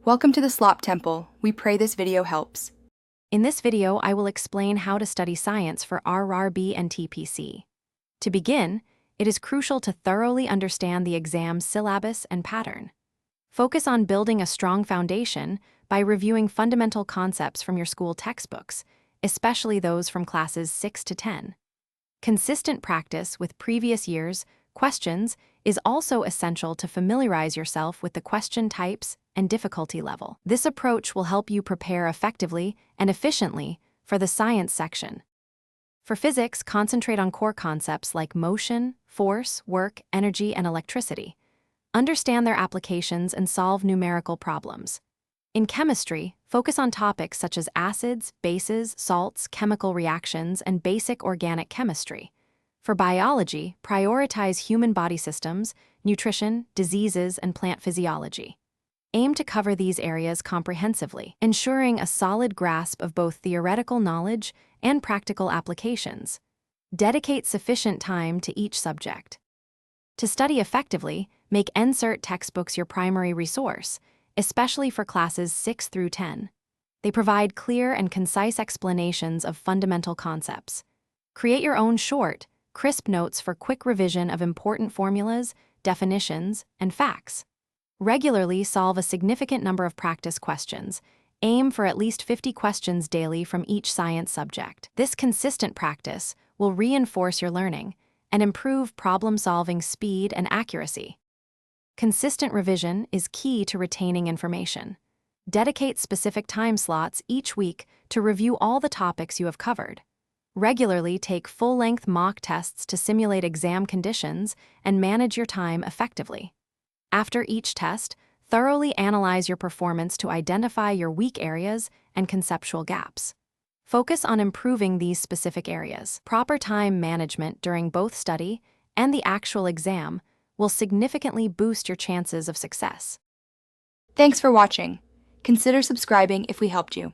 Welcome to the Slop Temple. We pray this video helps. In this video, I will explain how to study science for RRB NTPC. To begin, it is crucial to thoroughly understand the exam's syllabus and pattern. Focus on building a strong foundation by reviewing fundamental concepts from your school textbooks, especially those from classes 6 to 10. Consistent practice with previous years' questions is also essential to familiarize yourself with the question types and difficulty level. This approach will help you prepare effectively and efficiently for the science section. For physics, concentrate on core concepts like motion, force, work, energy, and electricity. Understand their applications and solve numerical problems. In chemistry, focus on topics such as acids, bases, salts, chemical reactions, and basic organic chemistry. For biology, prioritize human body systems, nutrition, diseases, and plant physiology. Aim to cover these areas comprehensively, ensuring a solid grasp of both theoretical knowledge and practical applications. Dedicate sufficient time to each subject. To study effectively, make NCERT textbooks your primary resource, especially for classes 6 through 10. They provide clear and concise explanations of fundamental concepts. Create your own short, crisp notes for quick revision of important formulas, definitions, and facts. Regularly solve a significant number of practice questions. Aim for at least 50 questions daily from each science subject. This consistent practice will reinforce your learning and improve problem-solving speed and accuracy. Consistent revision is key to retaining information. Dedicate specific time slots each week to review all the topics you have covered. Regularly take full-length mock tests to simulate exam conditions and manage your time effectively. After each test, thoroughly analyze your performance to identify your weak areas and conceptual gaps. Focus on improving these specific areas. Proper time management during both study and the actual exam will significantly boost your chances of success. Thanks for watching. Consider subscribing if we helped you.